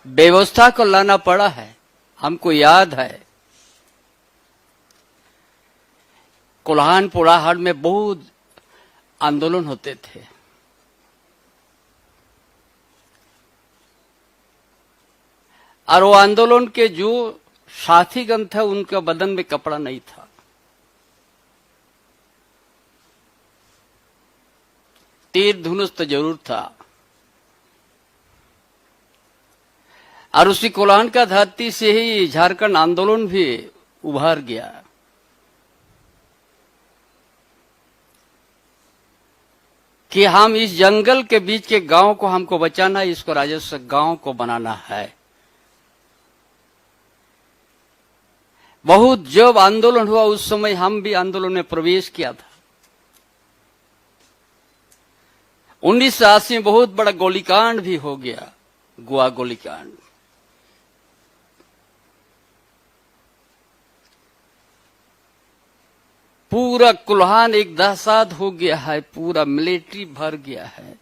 व्यवस्था को लाना पड़ा है। हमको याद है कोल्हान पोड़ाहाट में बहुत आंदोलन होते थे। और वो आंदोलन के जो साथीगण थे उनके बदन में कपड़ा नहीं था। तीर धनुष तो जरूर था। और उसी कोल्हान का धरती से ही झारखंड आंदोलन भी उभर गया। कि हम इस जंगल के बीच के गांव को हमको बचाना है, इसको राजस्व गांव को बनाना है। बहुत जब आंदोलन हुआ उस समय हम भी आंदोलन में प्रवेश किया था। 1980 में बहुत बड़ा गोलीकांड भी हो गया, गोवा गोलीकांड। पूरा कोल्हान एक दहशत हो गया है, पूरा मिलिट्री भर गया है।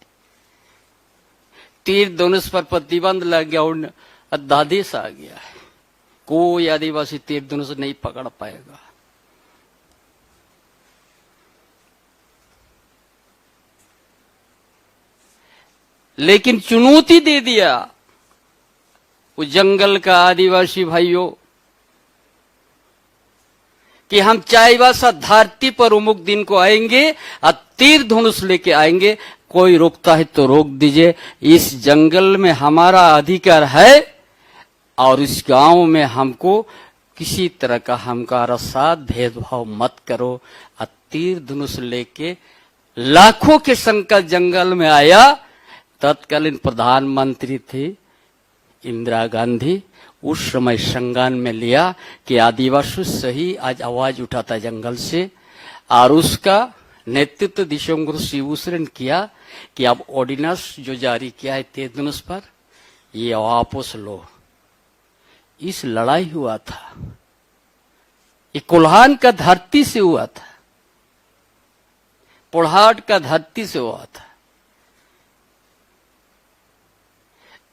तीर धनुष पर प्रतिबंध लग गया और अध्यादेश आ गया है, कोई आदिवासी तीर धनुष नहीं पकड़ पाएगा। लेकिन चुनौती दे दिया उस जंगल का आदिवासी भाइयों कि हम चाईबासा धरती पर उमुक दिन को आएंगे और तीर धनुष लेके आएंगे। कोई रोकता है तो रोक दीजिए, इस जंगल में हमारा अधिकार है और इस गांव में हमको किसी तरह का हमारा साथ भेदभाव मत करो। और तीर धनुष लेके लाखों के संख्या जंगल में आया। तत्कालीन प्रधानमंत्री थी इंदिरा गांधी, उस समय संज्ञान में लिया कि आदिवासी सही आज आवाज उठाता जंगल से। और उसका नेतृत्व दिशोंगुरु शिवसरन किया कि अब ऑर्डिनेंस जो जारी किया है तीर धनुष पर, ये वापस लो। इस लड़ाई हुआ था, ये कोल्हान का धरती से हुआ था, पोड़हाट का धरती से हुआ था।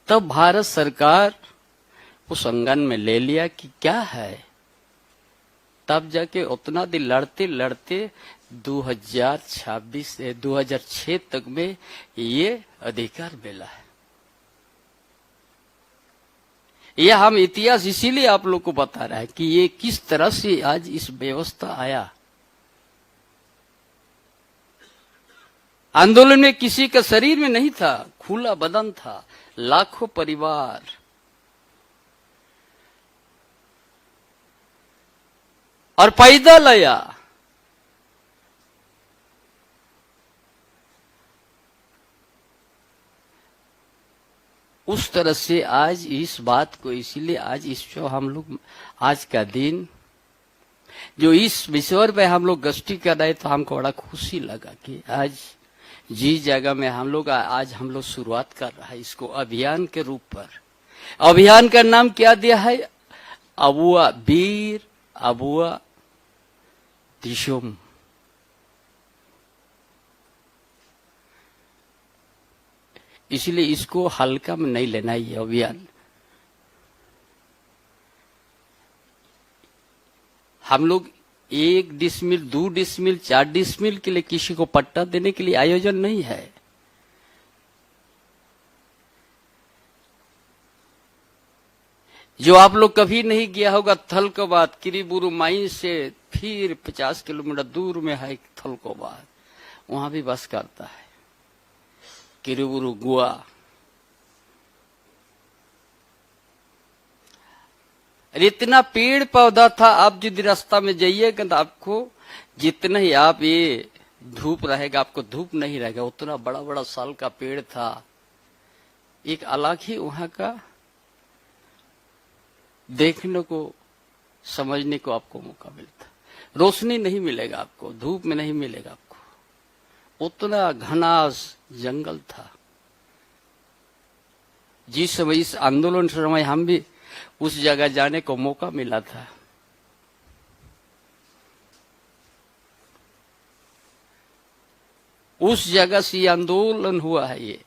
तब भारत सरकार उस संज्ञान में ले लिया कि क्या है। तब जाके उतना दिन लड़ते लड़ते 2026 से 2006 तक में ये अधिकार मिला है। यह हम इतिहास इसीलिए आप लोग को बता रहा है कि ये किस तरह से आज इस व्यवस्था आया। आंदोलन में किसी का शरीर में नहीं था, खुला बदन था, लाखों परिवार। और पैदल आया। उस तरह से आज इस बात को, इसीलिए आज इस जो हम लोग आज का दिन जो इस विषय पे हम लोग गोष्ठी कर रहे, तो हमको बड़ा खुशी लगा कि आज जिस जगह में हम लोग आज हम लोग शुरुआत कर रहा है इसको अभियान के रूप पर। अभियान का नाम क्या दिया है? अबुआ वीर अबुआ दिशोम। इसलिए इसको हल्का में नहीं लेना ये अभियान। हम लोग 1 डिसमिल 2 डिसमिल 4 डिसमिल के लिए किसी को पट्टा देने के लिए आयोजन नहीं है। जो आप लोग कभी नहीं गया होगा थलकोबाद, किरीबुरु माइन से फिर 50 किलोमीटर दूर में है थलकोबाद, वहां भी बस करता है किरीबुरु गोवा। इतना पेड़ पौधा था, आप यदि रास्ता में जाइएगा तो आपको जितना ही आप ये धूप रहेगा आपको धूप नहीं रहेगा, उतना बड़ा बड़ा साल का पेड़ था। एक अलग ही वहां का देखने को समझने को आपको मौका मिलता। रोशनी नहीं मिलेगा आपको, धूप में नहीं मिलेगा आपको, उतना घना जंगल था। जिस समय इस आंदोलन समय हम भी उस जगह जाने को मौका मिला था, उस जगह से आंदोलन हुआ है। ये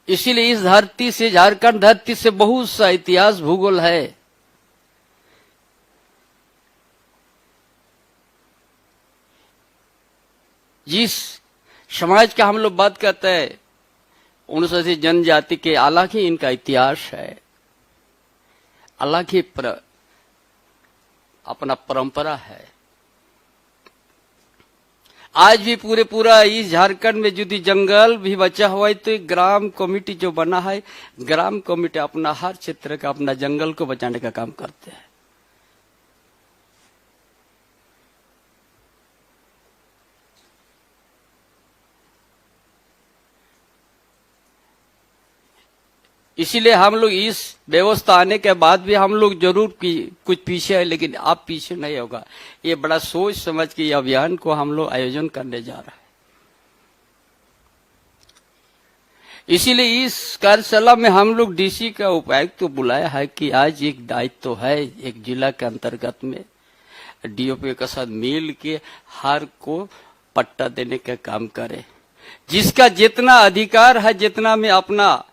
इसीलिए इस धरती से, झारखंड धरती से बहुत सा इतिहास भूगोल है। जिस समाज का हम लोग बात करते हैं, अनुसूचित जनजाति के, अलग ही इनका इतिहास है, अलग ही अपना परंपरा है। आज भी पूरा इस झारखंड में यदि जंगल भी बचा हुआ है तो ग्राम कमेटी जो बना है, ग्राम कमेटी अपना हर क्षेत्र का अपना जंगल को बचाने का काम करते हैं। इसीलिए हम लोग इस व्यवस्था आने के बाद भी हम लोग जरूर कुछ पीछे है, लेकिन आप पीछे नहीं होगा। ये बड़ा सोच समझ के ये अभियान को हम लोग आयोजन करने जा रहे हैं। इसीलिए इस कार्यशाला में हम लोग डीसी का उपायुक्त को बुलाया है कि आज एक दायित्व तो है, एक जिला के अंतर्गत में डीओपी के साथ मिल के हर को पट्टा देने का काम करे। जिसका जितना अधिकार है, जितना में अपना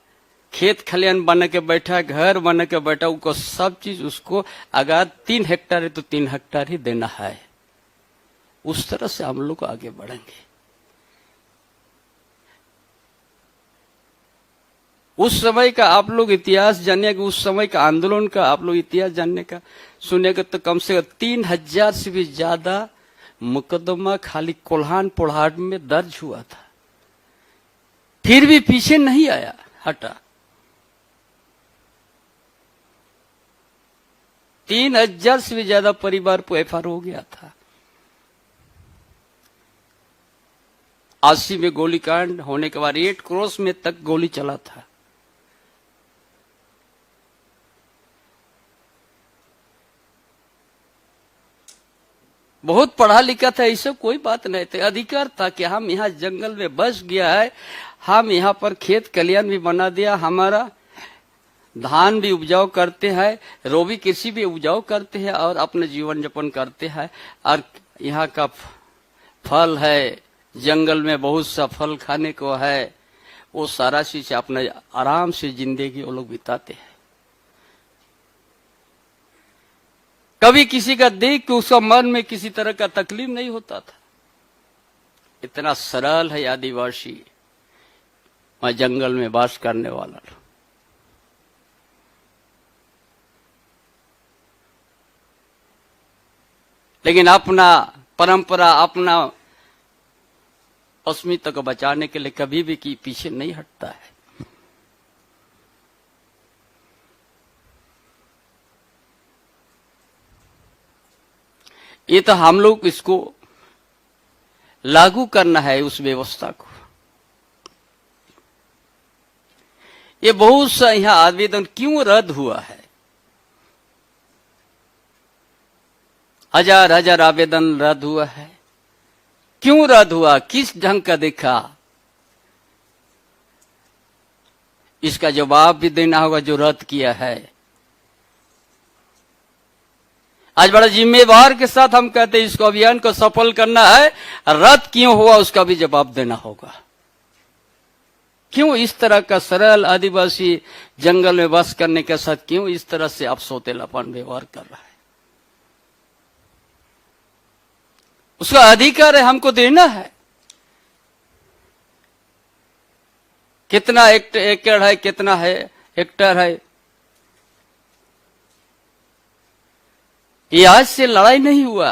खेत खलियान बना के बैठा, घर बना के बैठा, उसको सब चीज उसको अगर 3 हेक्टेयर है तो 3 हेक्टेयर ही देना है। उस तरह से हम लोग आगे बढ़ेंगे। उस समय का आप लोग इतिहास जानने का, उस समय का आंदोलन का आप लोग इतिहास जानने का सुनेगा तो कम से कम 3000 से भी ज्यादा मुकदमा खाली कोल्हान पोढ़ाट में दर्ज हुआ था, फिर भी पीछे नहीं आया, हटा। 3000 से भी ज्यादा परिवार को एफआर हो गया था। 80 में गोलीकांड होने के बाद रेड क्रॉस में तक गोली चला था। बहुत पढ़ा लिखा था, ऐसा कोई बात नहीं था। अधिकार था कि हम यहाँ जंगल में बस गया है, हम यहाँ पर खेत कलियान भी बना दिया, हमारा धान भी उपजाऊ करते हैं, रोबी कृषि भी उपजाऊ करते हैं और अपना जीवन यापन करते हैं। और यहाँ का फल है, जंगल में बहुत सा फल खाने को है, वो सारा चीज अपना आराम से जिंदगी वो लोग बिताते हैं। कभी किसी का देख के उसका मन में किसी तरह का तकलीफ नहीं होता था। इतना सरल है आदिवासी, मैं जंगल में वास करने वाला। लेकिन अपना परंपरा, अपना अस्मिता को बचाने के लिए कभी भी पीछे नहीं हटता है। ये तो हम लोग इसको लागू करना है, उस व्यवस्था को। ये बहुत सा यहाँ आवेदन क्यों रद्द हुआ है, हजार आवेदन रद्द हुआ है। क्यों रद्द हुआ, किस ढंग का देखा, इसका जवाब भी देना होगा जो रद्द किया है। आज बड़ा जिम्मेवार के साथ हम कहते हैं इसको अभियान को सफल करना है, रद्द क्यों हुआ उसका भी जवाब देना होगा। क्यों इस तरह का सरल आदिवासी जंगल में बस करने के साथ क्यों इस तरह से आप सौतेलापन व्यवहार कर रहा है। उसका अधिकार है, हमको देना है। कितना एकड़ है, कितना है हेक्टेयर है, ये आज से लड़ाई नहीं हुआ।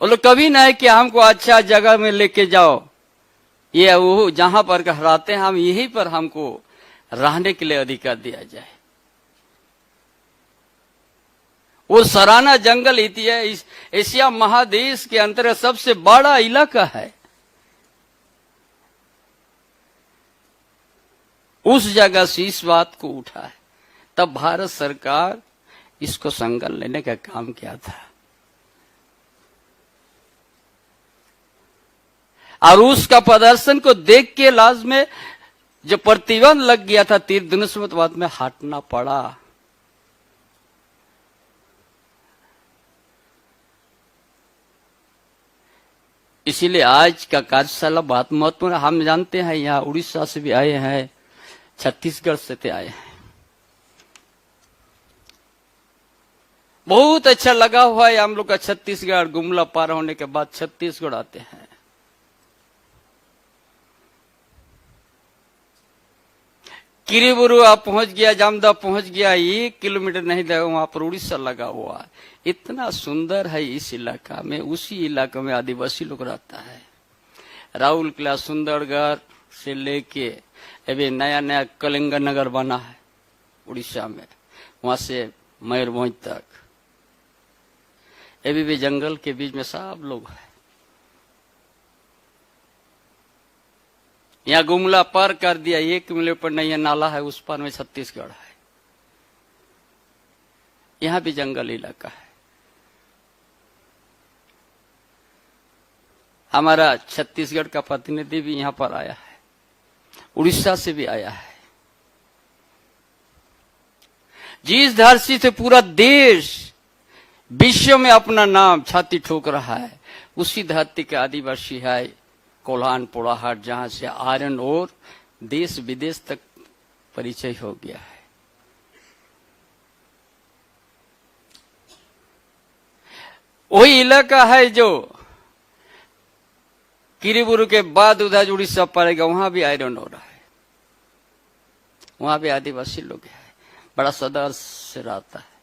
वो लोग कभी नहीं कि हमको अच्छा जगह में लेके जाओ, ये वो जहां पर कहलाते हैं हम यहीं पर हमको रहने के लिए अधिकार दिया जाए। वो सराना जंगल इस एशिया महादेश के अंतर्गत सबसे बड़ा इलाका है। उस जगह से इस बात को उठा है, तब भारत सरकार इसको संज्ञान लेने का काम किया था। और उसका प्रदर्शन को देख के लास्ट में जो प्रतिबंध लग गया था, तीर धनुष में हटना पड़ा। इसीलिए आज का कार्यशाला बहुत महत्वपूर्ण। हम जानते हैं यहाँ उड़ीसा से भी आए हैं, छत्तीसगढ़ से भी आए हैं। बहुत अच्छा लगा हुआ है हम लोग का छत्तीसगढ़। गुमला पार होने के बाद छत्तीसगढ़ आते हैं। किरीबुरु आप पहुंच गया, जामदा पहुंच गया, 1 किलोमीटर नहीं लगा, वहां पर उड़ीसा लगा हुआ है। इतना सुंदर है इस इलाका में। उसी इलाके में आदिवासी लोग रहता है। राहुल किला, सुंदरगढ़ से लेके अभी नया नया कलिंगा नगर बना है उड़ीसा में, वहां से मयूरभंज तक। अभी भी जंगल के बीच में सब लोग है। यहाँ गुमला पार कर दिया, 1 किलोमीटर पर नहीं है, नाला है, उस पार में छत्तीसगढ़ है। यहाँ भी जंगल इलाका है। हमारा छत्तीसगढ़ का प्रतिनिधि भी यहाँ पर आया है, उड़ीसा से भी आया है। जिस धरती से पूरा देश विश्व में अपना नाम छाती ठोक रहा है, उसी धरती के आदिवासी है कोल्हान पोड़ाहाट, जहां से आयरन और देश विदेश तक परिचय हो गया है। वही इलाका है जो किरीबुरु के बाद उधर उड़ीसा पड़ेगा, वहां भी आयरन हो रहा है। वहां भी आदिवासी लोग हैं, बड़ा सदर से रहता है।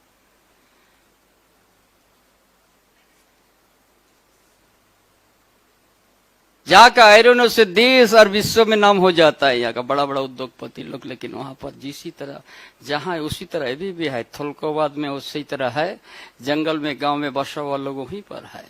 जहाँ का आयरन से देश और विश्व में नाम हो जाता है, यहाँ का बड़ा बड़ा उद्योगपति लोग। लेकिन वहां पर जिसी तरह जहाँ है उसी तरह अभी भी है। थोलकोबाद में उसी तरह है, जंगल में गांव में बसा हुआ लोग वहीं पर है।